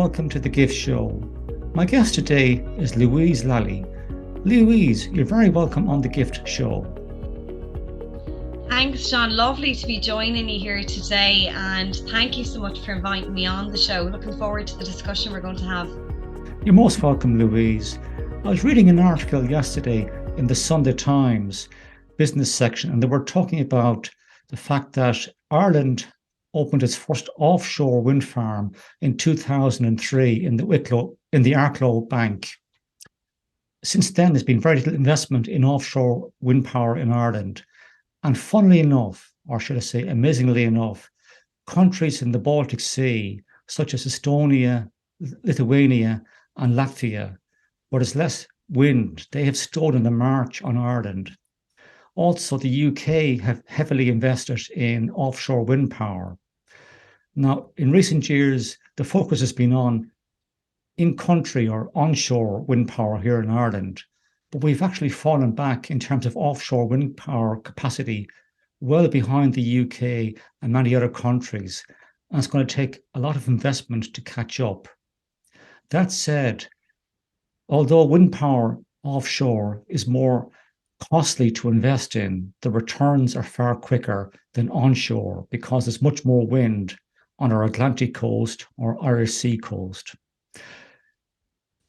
welcome to the Gift Show. My guest today is Louise Lally. Louise, you're very welcome on the Gift Show. Thanks, John. Lovely to be joining you here today, and thank you so much for inviting me on the show. Looking forward to the discussion we're going to have. You're most welcome, Louise. I was reading an article yesterday in the Sunday Times business section, and they were talking about the fact that Ireland opened its first offshore wind farm in 2003 in the Arklow Bank. Since then, there's been very little investment in offshore wind power in Ireland. And funnily enough, or should I say amazingly enough, countries in the Baltic Sea, such as Estonia, Lithuania, and Latvia, where there's less wind, they have stolen the march on Ireland. Also, the UK have heavily invested in offshore wind power. Now, in recent years, the focus has been on in-country or onshore wind power here in Ireland, but we've actually fallen back in terms of offshore wind power capacity, well behind the UK and many other countries, and it's going to take a lot of investment to catch up. That said, although wind power offshore is more costly to invest in, the returns are far quicker than onshore because there's much more wind on our Atlantic coast or Irish Sea coast.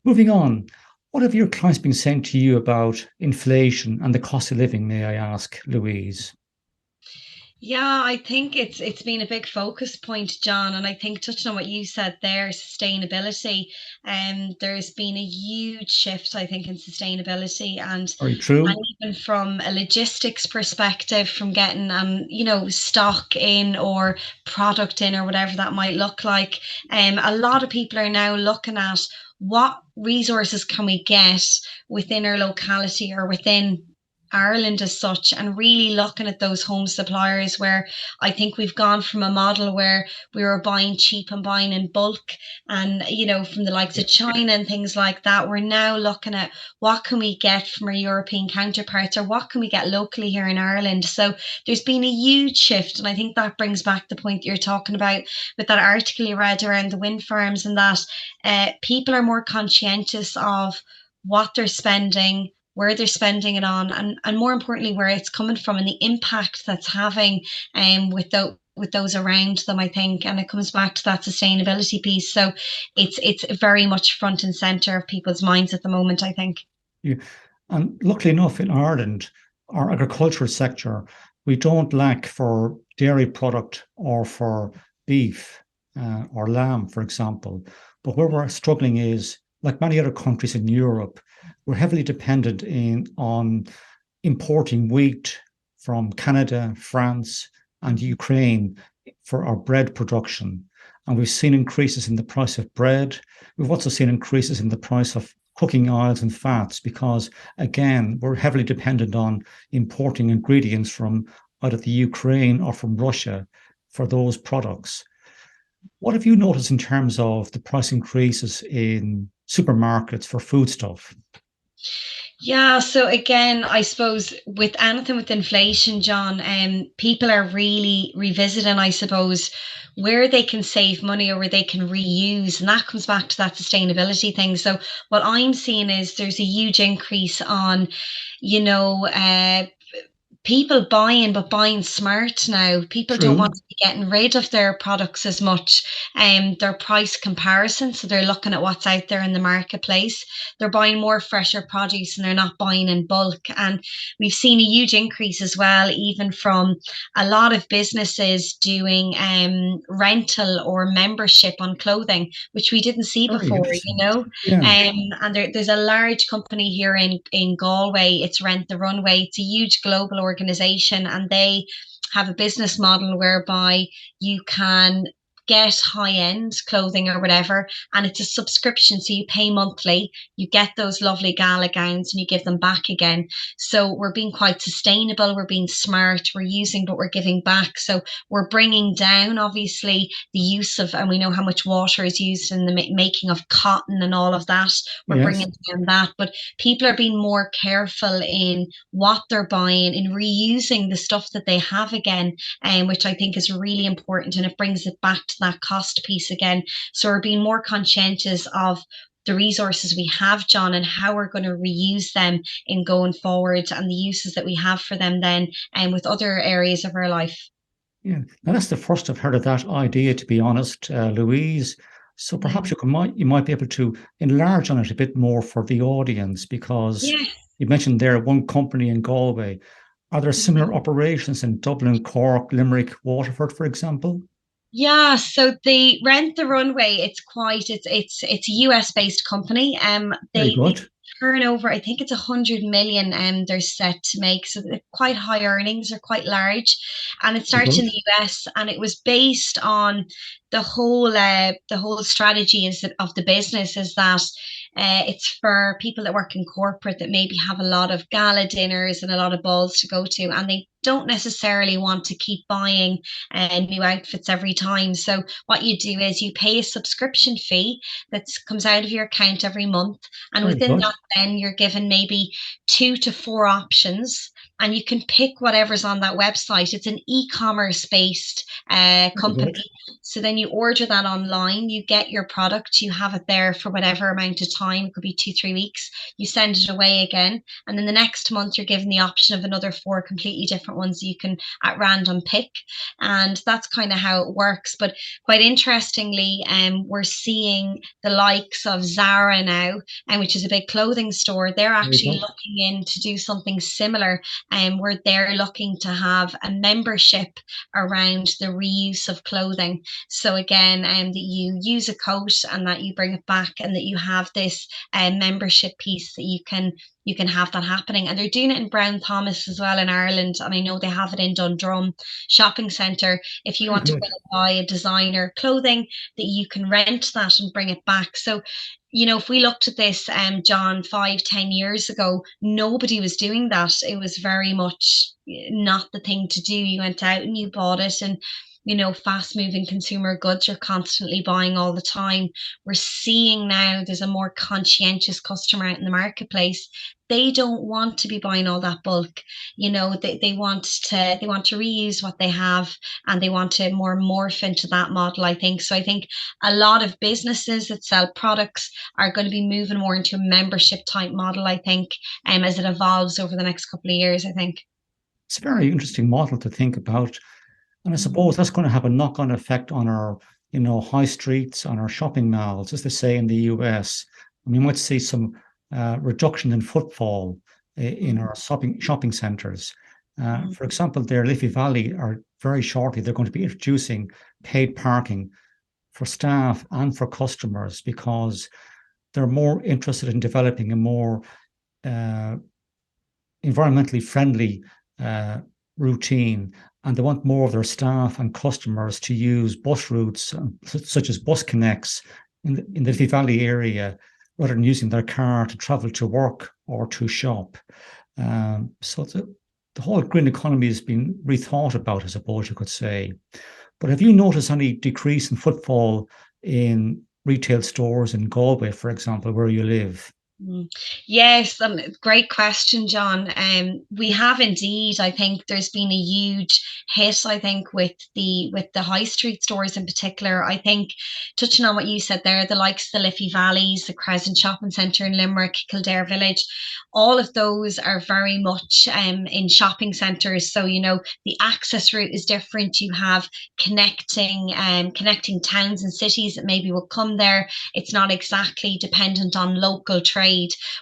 Moving on, what have your clients been saying to you about inflation and the cost of living, may I ask, Louise? Yeah, I think it's been a big focus point, John, and I think touching on what you said there, sustainability, there's been a huge shift, I think, in sustainability Very true. and even from a logistics perspective, from getting stock in or product in or whatever that might look like. A lot of people are now looking at what resources can we get within our locality or within Ireland as such, and really looking at those home suppliers where I think we've gone from a model where we were buying cheap and buying in bulk and, from the likes of China and things like that. We're now looking at what can we get from our European counterparts or what can we get locally here in Ireland. So there's been a huge shift. And I think that brings back the point that you're talking about with that article you read around the wind farms, and that people are more conscientious of what they're spending, where they're spending it on, and more importantly, where it's coming from and the impact that's having with those around them, I think. And it comes back to that sustainability piece. So it's very much front and center of people's minds at the moment, I think. Yeah. And luckily enough, in Ireland, our agricultural sector, we don't lack for dairy product or for beef or lamb, for example. But where we're struggling is, like many other countries in Europe, we're heavily dependent on importing wheat from Canada, France, and Ukraine for our bread production. And we've seen increases in the price of bread. We've also seen increases in the price of cooking oils and fats because, again, we're heavily dependent on importing ingredients from either the Ukraine or from Russia for those products. What have you noticed in terms of the price increases in supermarkets for foodstuff? Yeah, so again, I suppose with anything with inflation, John, people are really revisiting, I suppose, where they can save money or where they can reuse, and that comes back to that sustainability thing. So what I'm seeing is there's a huge increase on, you know, uh, people buying, but buying smart now. People don't True. want to be getting rid of their products as much. Their price comparison, so they're looking at what's out there in the marketplace. They're buying more fresher produce and they're not buying in bulk. And we've seen a huge increase as well, even from a lot of businesses doing rental or membership on clothing, which we didn't see Very before, interesting. Yeah. and there's a large company here in Galway. It's Rent the Runway. It's a huge global organization, and they have a business model whereby you can get high-end clothing or whatever, and it's a subscription, so you pay monthly, you get those lovely gala gowns and you give them back again. So we're being quite sustainable, we're being smart, we're using but we're giving back. So we're bringing down obviously the use of, and we know how much water is used in the making of cotton and all of that. We're Yes. bringing down that, but people are being more careful in what they're buying, in reusing the stuff that they have again, which I think is really important, and it brings it back to that cost piece again. So we're being more conscientious of the resources we have, John, and how we're going to reuse them in going forward, and the uses that we have for them then, and with other areas of our life. Yeah, now that's the first I've heard of that idea, to be honest, Louise. So perhaps Mm. you might be able to enlarge on it a bit more for the audience, because Yeah. you mentioned there one company in Galway. Are there similar operations in Dublin, Cork, Limerick, Waterford, for example? Yeah, so the Rent the Runway, it's a US based company. Very They good. turn over, I think it's 100 million they're set to make. So they're quite high earnings, they're quite large. And it Very started in good. the US, and it was based on the whole strategy of the business is that it's for people that work in corporate that maybe have a lot of gala dinners and a lot of balls to go to, and they don't necessarily want to keep buying new outfits every time. So what you do is you pay a subscription fee that comes out of your account every month, and Very within good. that, then you're given maybe 2 to 4 options. And you can pick whatever's on that website. It's an e-commerce based Very company. good. So then you order that online, you get your product, you have it there for whatever amount of time. It could be 2, 3 weeks. You send it away again. And then the next month, you're given the option of another 4 completely different ones you can at random pick. And that's kind of how it works. But quite interestingly, we're seeing the likes of Zara now, which is a big clothing store. They're Very actually good. looking in to do something similar, where they're looking to have a membership around the reuse of clothing. So again, that you use a coat and that you bring it back, and that you have this membership piece that you can have that happening. And they're doing it in Brown Thomas as well in Ireland, and I know they have it in Dundrum shopping centre. If you Very want to go good. and buy a designer clothing, that you can rent that and bring it back. So if we looked at this, John, 5, 10 years ago, nobody was doing that. It was very much not the thing to do. You went out and you bought it, and fast moving consumer goods you're constantly buying all the time. We're seeing now there's a more conscientious customer out in the marketplace. They don't want to be buying all that bulk. They want to reuse what they have, and they want to more morph into that model, I think. So I think a lot of businesses that sell products are going to be moving more into a membership type model, I think, as it evolves over the next couple of years, I think. It's a very interesting model to think about. And I Mhm. suppose that's going to have a knock-on effect on our, high streets, on our shopping malls, as they say in the US. And we might see some reduction in footfall in Mhm. our shopping centres. Mhm. For example, there, Liffey Valley are very shortly, they're going to be introducing paid parking for staff and for customers, because they're more interested in developing a more uh, environmentally friendly uh, routine, and they want more of their staff and customers to use bus routes such as bus connects in the Liffey Valley area, rather than using their car to travel to work or to shop. So the whole green economy has been rethought about, I suppose you could say. But have you noticed any decrease in footfall in retail stores in Galway, for example, where you live? Mm. Yes, great question, John. We have indeed. I think there's been a huge hit. I think with the high street stores in particular. I think touching on what you said there, the likes of the Liffey Valleys, the Crescent Shopping Centre in Limerick, Kildare Village, all of those are very much in shopping centres. So the access route is different. You have connecting towns and cities that maybe will come there. It's not exactly dependent on local trade.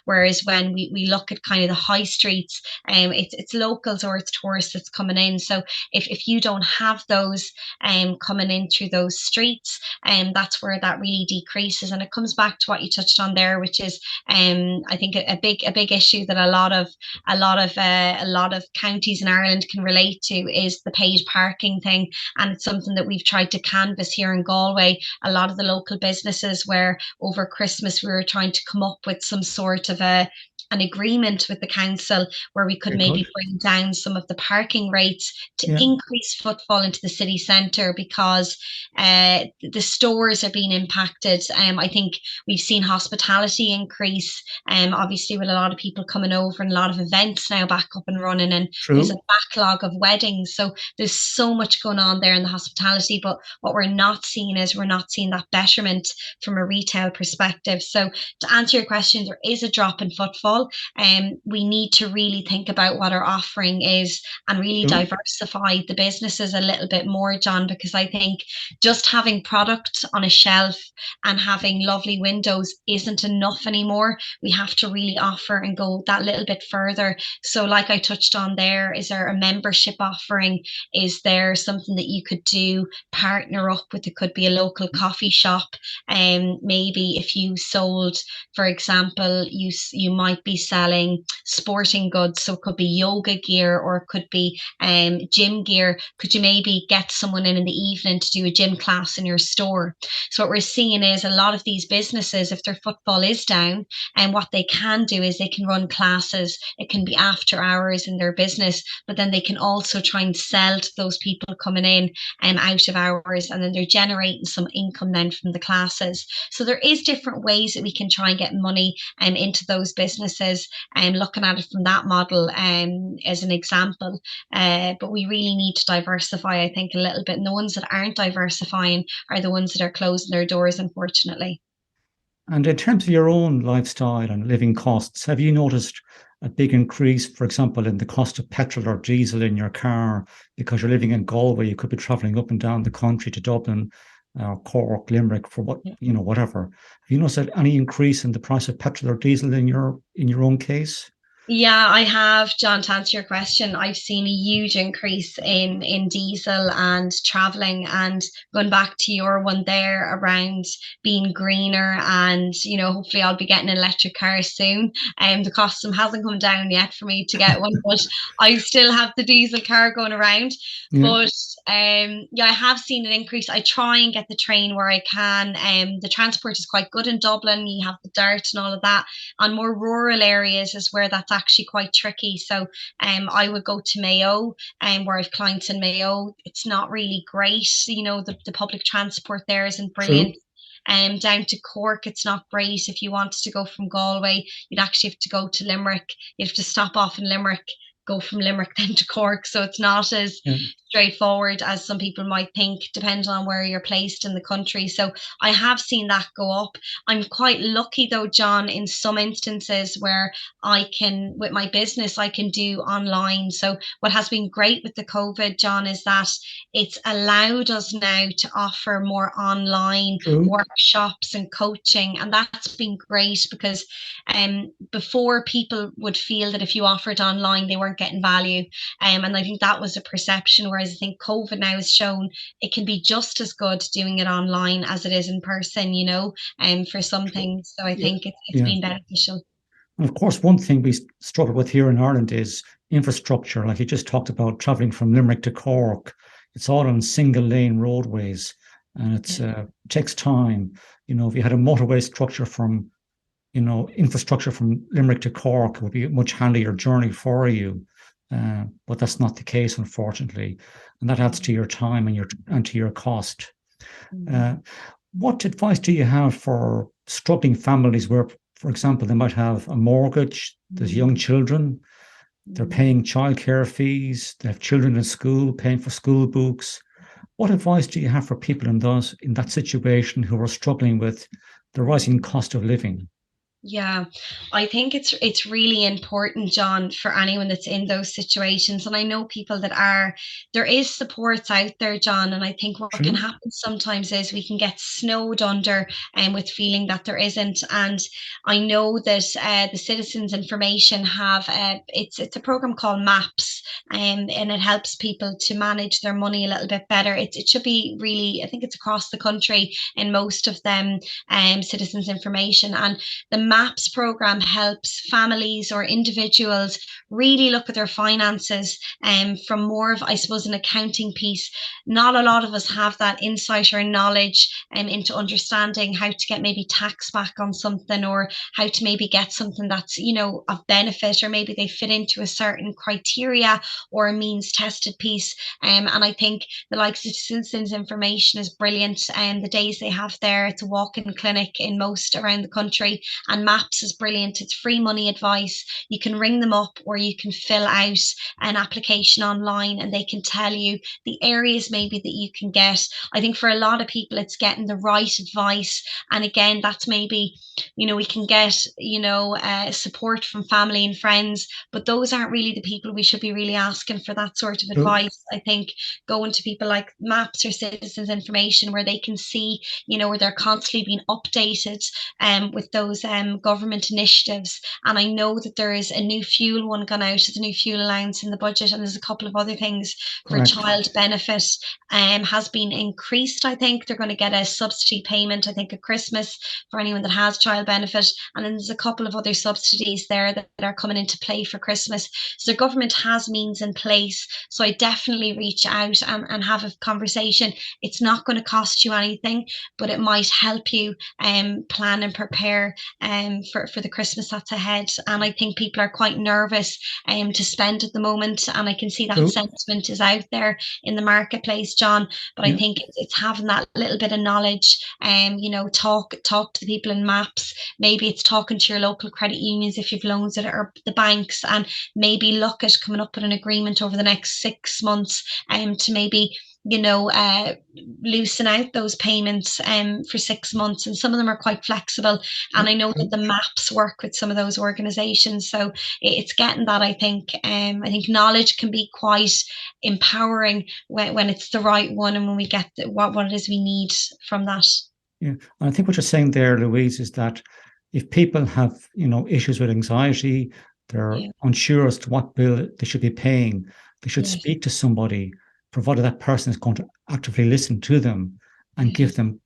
Whereas when we look at kind of the high streets, it's locals or it's tourists that's coming in. So if you don't have those coming in through those streets, that's where that really decreases. And it comes back to what you touched on there, which is I think a big issue that a lot of counties in Ireland can relate to is the paid parking thing. And it's something that we've tried to canvass here in Galway. A lot of the local businesses, where over Christmas we were trying to come up with some sort of a an agreement with the council where we could Okay, maybe good. bring down some of the parking rates to Yeah, increase footfall into the city centre, because the stores are being impacted. I think we've seen hospitality increase, obviously with a lot of people coming over and a lot of events now back up and running, and there's a true. backlog of weddings. So there's so much going on there in the hospitality, but what we're not seeing is we're not seeing that betterment from a retail perspective. So to answer your question, there is a drop in footfall, and we need to really think about what our offering is and really True. diversify the businesses a little bit more, John, because I think just having product on a shelf and having lovely windows isn't enough anymore. We have to really offer and go that little bit further. So, like I touched on there, is there a membership offering? Is there something that you could do, partner up with? It could be a local coffee shop. And maybe if you sold, for example, you might be selling sporting goods. So it could be yoga gear, or it could be gym gear. Could you maybe get someone in the evening to do a gym class in your store? So what we're seeing is a lot of these businesses, if their footfall is down, and what they can do is they can run classes. It can be after hours in their business, but then they can also try and sell to those people coming in out of hours, and then they're generating some income then from the classes. So there is different ways that we can try and get money into those businesses, and looking at it from that model as an example. But we really need to diversify, I think, a little bit. And the ones that aren't diversifying are the ones that are closing their doors, unfortunately. And in terms of your own lifestyle and living costs, have you noticed a big increase, for example, in the cost of petrol or diesel in your car because you're living in Galway? You could be traveling up and down the country to Dublin, Cork, Limerick, for what whatever. Have you noticed any increase in the price of petrol or diesel in your own case? Yeah, I have, John, to answer your question. I've seen a huge increase in diesel and traveling, and going back to your one there around being greener, and hopefully I'll be getting an electric car soon. The cost hasn't come down yet for me to get one, but I still have the diesel car going around. Yeah, But yeah, I have seen an increase. I try and get the train where I can. The transport is quite good in Dublin. You have the Dart and all of that. On more rural areas is where that's actually quite tricky. So I would go to Mayo, where I've clients in Mayo. It's not really great. The public transport there isn't brilliant. true. Down to Cork, it's not great. If you wanted to go from Galway, you'd actually have to go to Limerick. You have to stop off in Limerick, go from Limerick then to Cork. So it's not as Yeah, straightforward as some people might think, depending on where you're placed in the country. So I have seen that go up. I'm quite lucky though, John, in some instances where I can, with my business, I can do online. So what has been great with the COVID, John, is that it's allowed us now to offer more online true. workshops and coaching. And that's been great because before, people would feel that if you offered online, they weren't getting value. And I think that was a perception, whereas I think COVID now has shown it can be just as good doing it online as it is in person, for some True. things. So I Yeah, think it's yeah. been beneficial. And of course, one thing we struggle with here in Ireland is infrastructure. Like you just talked about traveling from Limerick to Cork, it's all on single lane roadways, and Yeah. it takes time. If you had a motorway structure from, infrastructure from Limerick to Cork, it would be a much handier journey for you. But that's not the case, unfortunately, and that adds to your time and to your cost. Mm. Uh, what advice do you have for struggling families where, for example, they might have a mortgage, there's young Mm. children, they're Mm. paying childcare fees, they have children in school, paying for school books. What advice do you have for people in that situation who are struggling with the rising cost of living? Yeah, I think it's really important, John, for anyone that's in those situations. And I know people that are, there is supports out there, John. And I think what can True. happen sometimes is we can get snowed under and with feeling that there isn't. And I know that the Citizens Information have it's a program called Maps, and it helps people to manage their money a little bit better. It should be really, I think it's across the country in most of them, Citizens Information. And the MAPS program helps families or individuals really look at their finances from more of, I suppose, an accounting piece. Not a lot of us have that insight or knowledge into understanding how to get maybe tax back on something, or how to maybe get something that's, of benefit, or maybe they fit into a certain criteria or a means tested piece. And I think the likes of Citizens Information is brilliant. And the days they have there, it's a walk-in clinic in most around the country. And MAPS is brilliant. It's free money advice. You can ring them up, or you can fill out an application online, and they can tell you the areas maybe that you can get. I think for a lot of people, it's getting the right advice. And again, that's maybe, we can get, support from family and friends, but those aren't really the people we should be really asking for that sort of True. advice. I think going to people like MAPS or Citizens Information, where they can see, where they're constantly being updated with those government initiatives. And I know that there is a new fuel one gone out, there's a new fuel allowance in the budget, and there's a couple of other things for Correct. child benefit has been increased. I think they're going to get a subsidy payment, I think, at Christmas for anyone that has child benefit. And then there's a couple of other subsidies there that are coming into play for Christmas. So the government has means in place. So I definitely reach out and have a conversation. It's not going to cost you anything, but it might help you plan and prepare for the Christmas that's ahead. And I think people are quite nervous to spend at the moment. And I can see that True. sentiment is out there in the marketplace, John. But I Yeah. think it's having that little bit of knowledge. Talk to the people in MAPS. Maybe it's talking to your local credit unions if you've loans at, or the banks, and maybe look at coming up with an agreement over the next 6 months to maybe loosen out those payments for 6 months. And some of them are quite flexible. And I know that the MAPS work with some of those organizations. So it's getting that, I think. I think knowledge can be quite empowering when it's the right one, and when we get what it is we need from that. Yeah. And I think what you're saying there, Louise, is that if people have, issues with anxiety, they're Yeah, unsure as to what bill they should be paying, they should yeah, speak to somebody, provided that person is going to actively listen to them and yeah, give them,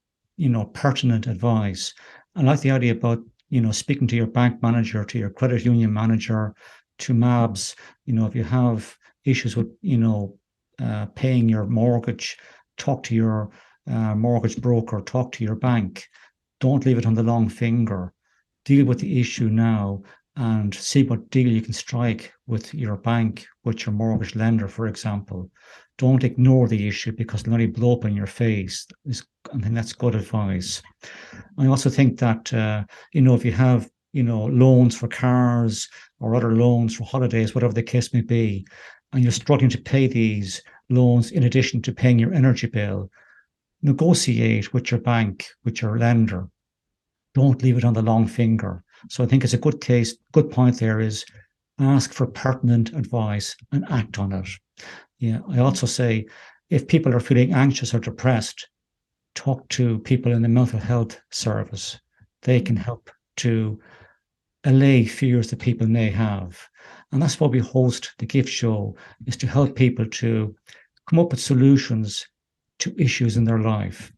pertinent advice. I like the idea about, speaking to your bank manager, to your credit union manager, to MABs. If you have issues with, paying your mortgage, talk to your mortgage broker, talk to your bank. Don't leave it on the long finger. Deal with the issue now and see what deal you can strike with your bank, with your mortgage lender, for example. Don't ignore the issue because it'll only blow up in your face. I think that's good advice. I also think that, if you have, loans for cars or other loans for holidays, whatever the case may be, and you're struggling to pay these loans in addition to paying your energy bill, negotiate with your bank, with your lender. Don't leave it on the long finger. So I think it's a good point there is ask for pertinent advice and act on it. Yeah. I also say if people are feeling anxious or depressed, talk to people in the mental health service. They can help to allay fears that people may have. And that's why we host the gift show, is to help people to come up with solutions to issues in their life.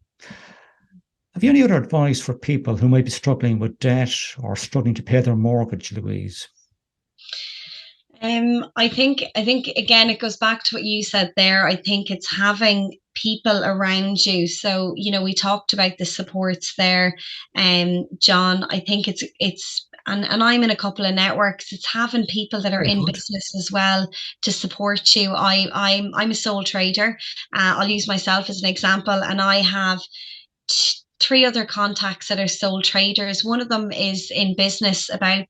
Have you any other advice for people who might be struggling with debt or struggling to pay their mortgage, Louise? I think again it goes back to what you said there. I think it's having people around you. So, we talked about the supports there, John. I think and I'm in a couple of networks. It's having people that are Very in good. business as well to support you. I'm a sole trader. I'll use myself as an example, and I have three other contacts that are sole traders. One of them is in business about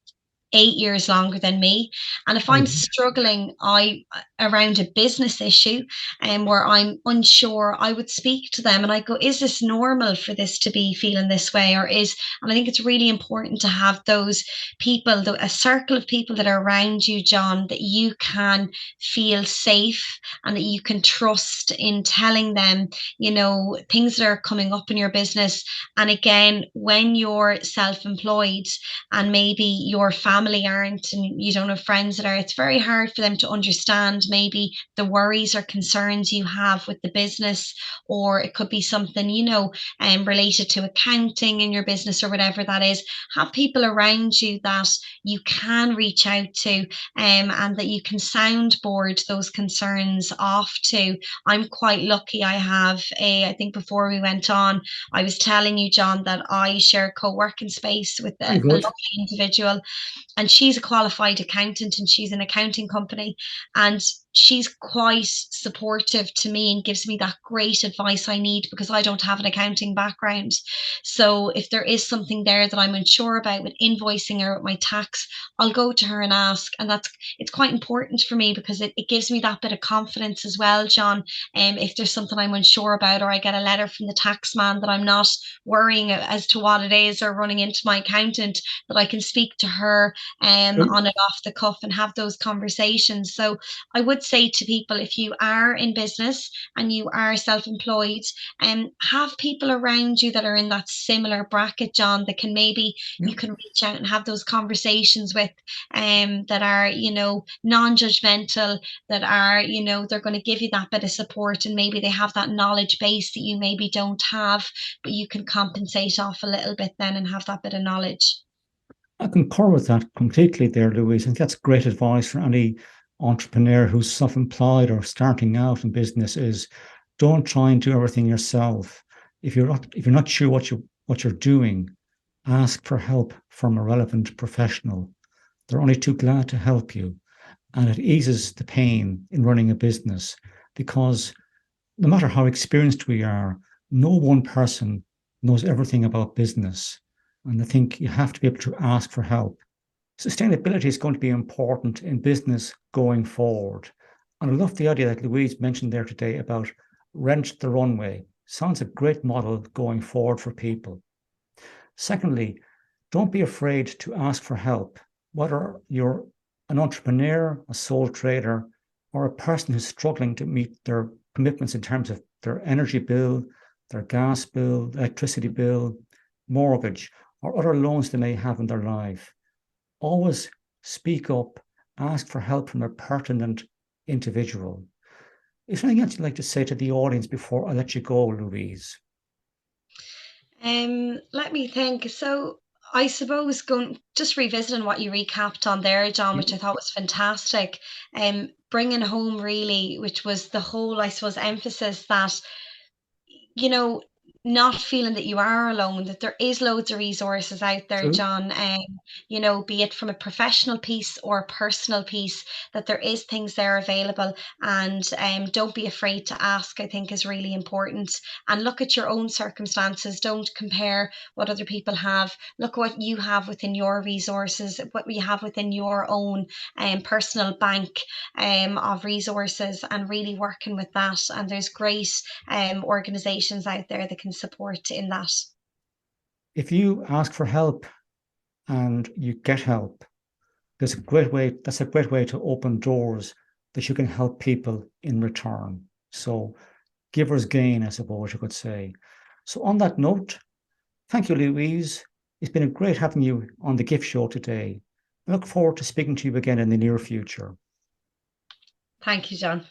8 years longer than me. And if Very I'm good. struggling, I around a business issue and where I'm unsure, I would speak to them and I go, is this normal for this to be feeling this way? And I think it's really important to have those people, a circle of people that are around you, John, that you can feel safe and that you can trust in telling them, things that are coming up in your business. And again, when you're self-employed and maybe your family family aren't and you don't have friends that are, it's very hard for them to understand maybe the worries or concerns you have with the business, or it could be something, related to accounting in your business or whatever that is. Have people around you that you can reach out to, and that you can soundboard those concerns off to. I'm quite lucky. I think before we went on, I was telling you, John, that I share a co-working space with Very a good. lovely individual, and she's a qualified accountant and she's an accounting company, and she's quite supportive to me and gives me that great advice I need because I don't have an accounting background. So if there is something there that I'm unsure about with invoicing or with my tax, I'll go to her and ask. And it's quite important for me because it gives me that bit of confidence as well, John. If there's something I'm unsure about, or I get a letter from the tax man that I'm not worrying as to what it is, or running into my accountant, that I can speak to her on it off the cuff and have those conversations. So I would say to people, if you are in business and you are self-employed, have people around you that are in that similar bracket, John, that can maybe Yeah. you can reach out and have those conversations with, that are, non-judgmental, that are, they're going to give you that bit of support, and maybe they have that knowledge base that you maybe don't have, but you can compensate off a little bit then and have that bit of knowledge. I concur with that completely there, Louise. I think that's great advice for any entrepreneur who's self-employed or starting out in business is don't try and do everything yourself. If you're not sure what you're doing, ask for help from a relevant professional. They're only too glad to help you. And it eases the pain in running a business because no matter how experienced we are, no one person knows everything about business. And I think you have to be able to ask for help. Sustainability is going to be important in business going forward. And I love the idea that Louise mentioned there today about rent the runway. Sounds a great model going forward for people. Secondly, don't be afraid to ask for help, whether you're an entrepreneur, a sole trader, or a person who's struggling to meet their commitments in terms of their energy bill, their gas bill, electricity bill, mortgage, or other loans they may have in their life. Always speak up, ask for help from a pertinent individual. Is there anything else you'd like to say to the audience before I let you go, Louise? Let me think. So I suppose going just revisiting what you recapped on there, John, Yeah, which I thought was fantastic. Bringing home really, which was the whole, I suppose, emphasis that, you know, not feeling that you are alone, that there is loads of resources out there, true. John, be it from a professional piece or a personal piece, that there is things there available. And don't be afraid to ask, I think is really important. And look at your own circumstances. Don't compare what other people have. Look what you have within your resources, what you have within your own personal bank of resources, and really working with that. And there's great organizations out there that can support in that. If you ask for help and you get help, that's a great way to open doors that you can help people in return. So givers gain, I suppose you could say. So on that note, thank you, Louise. It's been great having you on the Gift Show today. I look forward to speaking to you again in the near future. Thank you, John.